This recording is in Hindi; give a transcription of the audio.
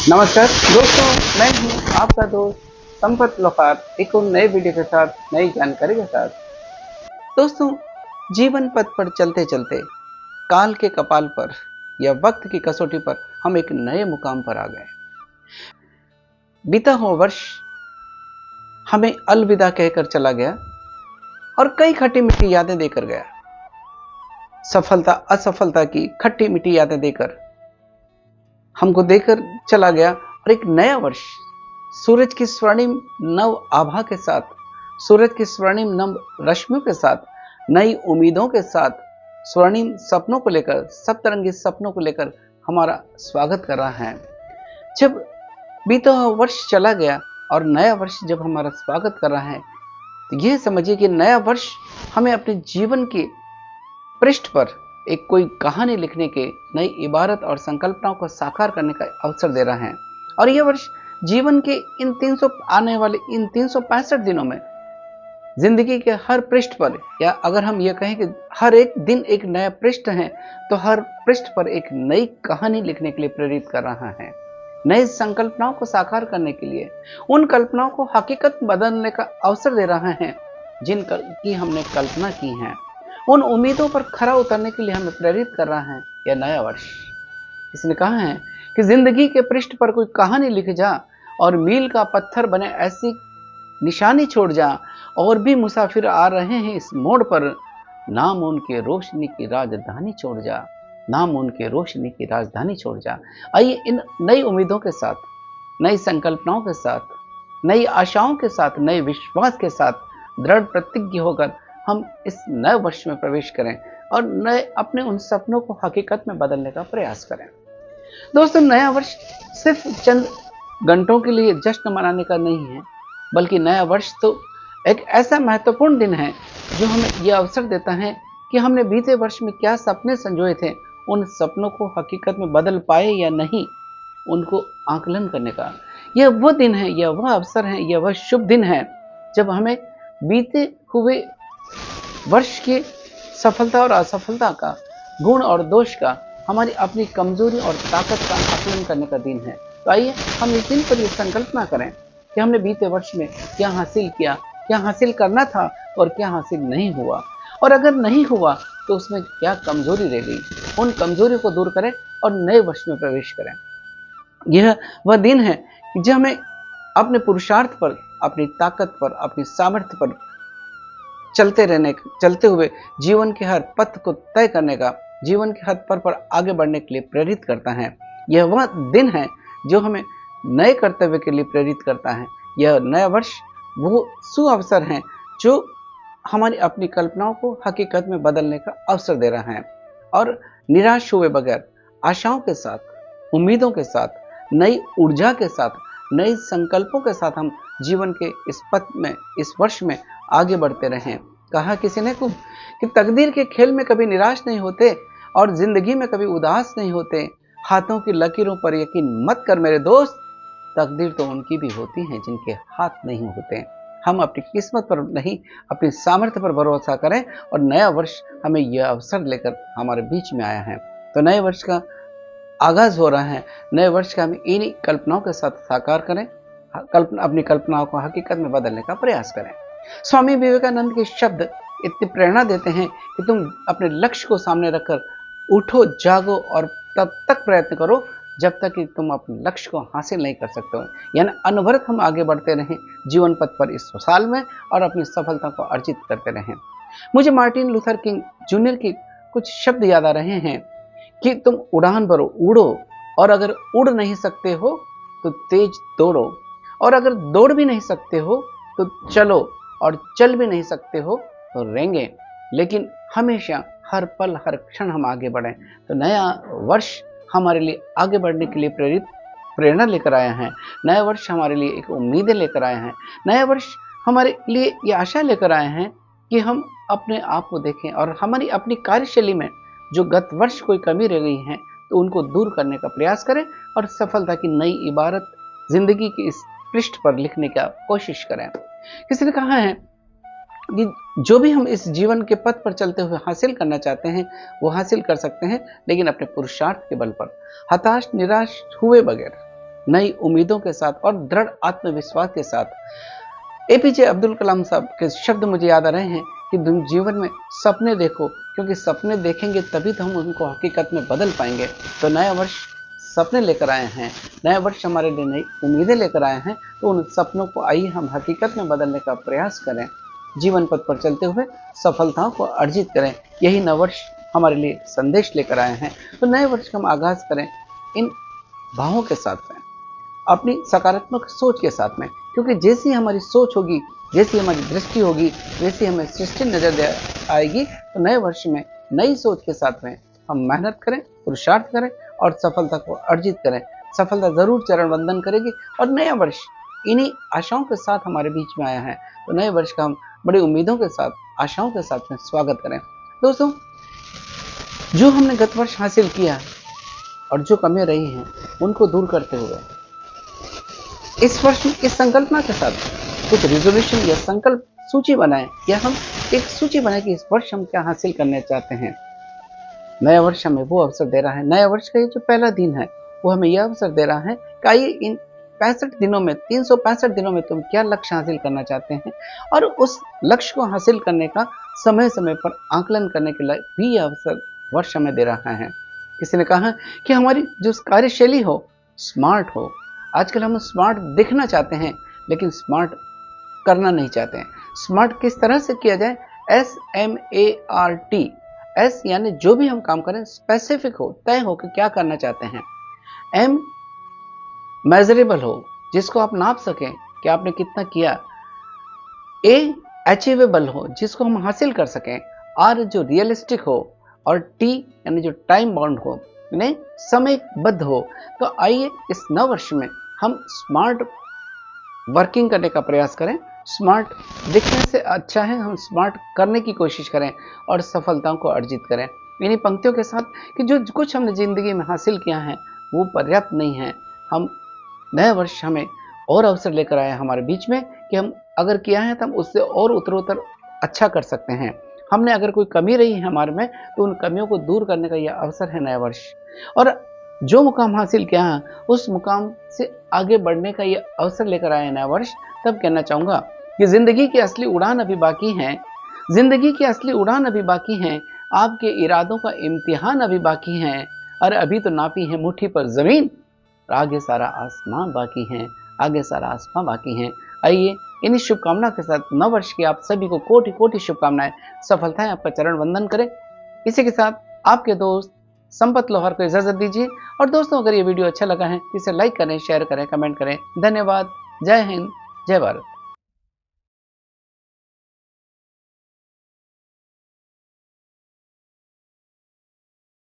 नमस्कार दोस्तों, मैं हूं आपका दोस्त संपत लोहार, एक और नए वीडियो के साथ, नई जानकारी के साथ। दोस्तों, जीवन पथ पर चलते चलते काल के कपाल पर या वक्त की कसौटी पर हम एक नए मुकाम पर आ गए। बीता हुआ वर्ष हमें अलविदा कहकर चला गया और कई खट्टी मीठी यादें देकर गया। सफलता असफलता की खट्टी मीठी यादें देकर हमको देकर चला गया और एक नया वर्ष सूरज की स्वर्णिम नव आभा के साथ, सूरज की स्वर्णिम नव रश्मियों के साथ, नई उम्मीदों के साथ, स्वर्णिम सपनों को लेकर, सप्तरंगी सपनों को लेकर हमारा स्वागत कर रहा है। जब बीता हुआ वर्ष चला गया और नया वर्ष जब हमारा स्वागत कर रहा है, तो यह समझिए कि नया वर्ष हमें अपने जीवन के पृष्ठ पर एक कोई कहानी लिखने के, नई इबारत और संकल्पनाओं को साकार करने का अवसर दे रहा है। और यह वर्ष जीवन के आने वाले इन 365 दिनों में जिंदगी के हर पृष्ठ पर, या अगर हम ये कहें कि हर एक दिन एक नया पृष्ठ है, तो हर पृष्ठ पर एक नई कहानी लिखने के लिए प्रेरित कर रहा है। नई संकल्पनाओं को साकार करने के लिए, उन कल्पनाओं को हकीकत बदलने का अवसर दे रहा है जिनकी हमने कल्पना की है। उन उम्मीदों पर खरा उतरने के लिए हमें प्रेरित कर रहा है यह नया वर्ष। इसने कहा है कि जिंदगी के पृष्ठ पर कोई कहानी लिख जा और मील का पत्थर बने ऐसी निशानी छोड़ जा, और भी मुसाफिर आ रहे हैं इस मोड़ पर, नाम उनके रोशनी की राजधानी छोड़ जा, नाम उनके रोशनी की राजधानी छोड़ जा। आइए इन नई उम्मीदों के साथ, नई संकल्पनाओं के साथ, नई आशाओं के साथ, नए विश्वास के साथ दृढ़ प्रतिज्ञ होकर हम इस नए वर्ष में प्रवेश करें और नए अपने उन सपनों को हकीकत में बदलने का प्रयास करें। दोस्तों, नया वर्ष सिर्फ चंद घंटों के लिए जश्न मनाने का नहीं है, बल्कि नया वर्ष तो एक ऐसा महत्वपूर्ण दिन है जो हमें यह अवसर देता है कि हमने बीते वर्ष में क्या सपने संजोए थे, उन सपनों को हकीकत में बदल पाए या नहीं, उनको आकलन करने का यह वो दिन है, यह वह अवसर है, यह वह शुभ दिन है जब हमें बीते हुए वर्ष की सफलता और असफलता का, गुण और दोष का, हमारी अपनी कमजोरी और ताकत का आकलन करने का दिन है। तो आइए हम इस दिन पर यह संकल्पना करें कि हमने बीते वर्ष में क्या हासिल किया, क्या हासिल करना था और क्या हासिल नहीं हुआ, और अगर नहीं हुआ तो उसमें क्या कमजोरी रह गई, उन कमजोरी को दूर करें और नए वर्ष में प्रवेश करें। यह वह दिन है जब हमें अपने पुरुषार्थ पर, अपनी ताकत पर, अपनी सामर्थ्य पर चलते हुए जीवन के हर पथ को तय करने का, जीवन के हर पथ पर आगे बढ़ने के लिए प्रेरित करता है। यह वह दिन है जो हमें नए कर्तव्य के लिए प्रेरित करता है। यह नया वर्ष वो सुअवसर है जो हमारी अपनी कल्पनाओं को हकीकत में बदलने का अवसर दे रहा है। और निराश हुए बगैर, आशाओं के साथ, उम्मीदों के साथ, नई ऊर्जा के साथ, नए संकल्पों के साथ हम जीवन के इस पथ में, इस वर्ष में आगे बढ़ते रहें। कहा किसी ने खूब कि तकदीर के खेल में कभी निराश नहीं होते और जिंदगी में कभी उदास नहीं होते। हाथों की लकीरों पर यकीन मत कर मेरे दोस्त, तकदीर तो उनकी भी होती है जिनके हाथ नहीं होते। हम अपनी किस्मत पर नहीं, अपनी सामर्थ्य पर भरोसा करें और नया वर्ष हमें यह अवसर लेकर हमारे बीच में आया है। तो नए वर्ष का आगाज हो रहा है। नए वर्ष का हम इन्हीं कल्पनाओं के साथ साकार करें, अपनी कल्पनाओं को हकीकत में बदलने का प्रयास करें। स्वामी विवेकानंद के शब्द इतनी प्रेरणा देते हैं कि तुम अपने लक्ष्य को सामने रखकर उठो, जागो और तब तक प्रयत्न करो जब तक कि तुम अपने लक्ष्य को हासिल नहीं कर सकते हो। यानी अनवरत हम आगे बढ़ते रहें जीवन पथ पर इस साल में और अपनी सफलता को अर्जित करते रहें। मुझे मार्टिन लूथर किंग जूनियर की कुछ शब्द याद आ रहे हैं कि तुम उड़ान भरो, उड़ो, और अगर उड़ नहीं सकते हो तो तेज दौड़ो, और अगर दौड़ भी नहीं सकते हो तो चलो, और चल भी नहीं सकते हो तो रेंगे, लेकिन हमेशा हर पल हर क्षण हम आगे बढ़ें। तो नया वर्ष हमारे लिए आगे बढ़ने के लिए प्रेरणा लेकर आया है। नया वर्ष हमारे लिए एक उम्मीदें लेकर आया है। नया वर्ष हमारे लिए ये आशा लेकर आए हैं कि हम अपने आप को देखें और हमारी अपनी कार्यशैली में जो गत वर्ष कोई कमी रह गई है तो उनको दूर करने का प्रयास करें और सफलता की नई इबारत जिंदगी की इस पृष्ठ पर लिखने का कोशिश करें। किसी ने कहा है कि जो भी हम इस जीवन के पथ पर चलते हुए हासिल करना चाहते हैं वो हासिल कर सकते हैं, लेकिन अपने पुरुषार्थ के बल पर, हताश निराश हुए बगैर, नई उम्मीदों के साथ और दृढ़ आत्मविश्वास के साथ। एपीजे अब्दुल कलाम साहब के शब्द मुझे याद आ रहे हैं कि तुम जीवन में सपने देखो, क्योंकि सपने देखेंगे तभी तो हम उनको हकीकत में बदल पाएंगे। तो नया वर्ष सपने लेकर आए हैं, नया वर्ष हमारे लिए नई उम्मीदें लेकर आए हैं, तो उन सपनों को आइए हम हकीकत में बदलने का प्रयास करें। जीवन पथ पर चलते हुए सफलताओं को अर्जित करें। यही नव वर्ष हमारे लिए संदेश लेकर आए हैं। तो नए वर्ष का हम आगाज करें इन भावों के साथ में, अपनी सकारात्मक सोच के साथ में, क्योंकि जैसी हमारी सोच होगी, जैसी हमारी दृष्टि होगी, वैसी हमें सृष्टि नजर आएगी। तो नए वर्ष में नई सोच के साथ में हम मेहनत करें, पुरुषार्थ करें और सफलता को अर्जित करें। सफलता जरूर चरण वंदन करेगी और नया वर्ष इन्हीं आशाओं के साथ हमारे बीच में आया है। तो नए वर्ष का हम बड़ी उम्मीदों के साथ, आशाओं के साथ में स्वागत करें। दोस्तों, जो हमने गत वर्ष हासिल किया और जो कमियां रही हैं उनको दूर करते हुए इस वर्ष में इस संकल्पना के साथ कुछ रिजोल्यूशन या संकल्प सूची बनाएं, या हम एक सूची बनाएं कि इस वर्ष हम क्या हासिल करना चाहते हैं। नया वर्ष हमें वो अवसर दे रहा है, नया वर्ष का ये जो पहला दिन है वो हमें यह अवसर दे रहा है कि आइए इन 65 दिनों में, 365 दिनों में तुम क्या लक्ष्य हासिल करना चाहते हैं, और उस लक्ष्य को हासिल करने का समय समय पर आकलन करने के लिए भी यह अवसर वर्ष हमें दे रहा है। किसी ने कहा कि हमारी जो कार्यशैली हो स्मार्ट हो। आजकल हम स्मार्ट दिखना चाहते हैं लेकिन स्मार्ट करना नहीं चाहते हैं। स्मार्ट किस तरह से किया जाए? SMART। एस यानी जो भी हम काम करें स्पेसिफिक हो, तय हो कि क्या करना चाहते हैं। M मेजरेबल हो, जिसको आप नाप सकें कि आपने कितना किया। A अचीवेबल हो, जिसको हम हासिल कर सकें। R जो रियलिस्टिक हो, और T यानी जो टाइम बाउंड हो, यानी समयबद्ध हो। तो आइए इस नव वर्ष में हम स्मार्ट वर्किंग करने का प्रयास करें। स्मार्ट दिखने से अच्छा है हम स्मार्ट करने की कोशिश करें और सफलताओं को अर्जित करें। इन्हीं पंक्तियों के साथ कि जो कुछ हमने जिंदगी में हासिल किया है वो पर्याप्त नहीं है। हम नया वर्ष हमें और अवसर लेकर आए हमारे बीच में कि हम अगर किया है तो हम उससे और उत्तरोत्तर अच्छा कर सकते हैं। हमने अगर कोई कमी रही है हमारे में तो उन कमियों को दूर करने का यह अवसर है नया वर्ष। और जो मुकाम हासिल किया है उस मुकाम से आगे बढ़ने का यह अवसर लेकर आए नया वर्ष। तब कहना चाहूंगा कि जिंदगी की असली उड़ान अभी बाकी है, जिंदगी की असली उड़ान अभी बाकी है, आपके इरादों का इम्तिहान अभी बाकी है। और अभी तो नापी है मुट्ठी पर जमीन, आगे सारा आसमां बाकी है, आगे सारा आसमां बाकी है। आइए इन्हीं शुभकामना के साथ नव वर्ष की आप सभी को कोटि कोटि शुभकामनाएं, सफलताएं आपका चरण वंदन करें। इसी के साथ आपके दोस्त संपत लोहार को इजाजत दीजिए। और दोस्तों, अगर ये वीडियो अच्छा लगा है तो इसे लाइक करें, शेयर करें, कमेंट करें। धन्यवाद। जय हिंद, जय भारत।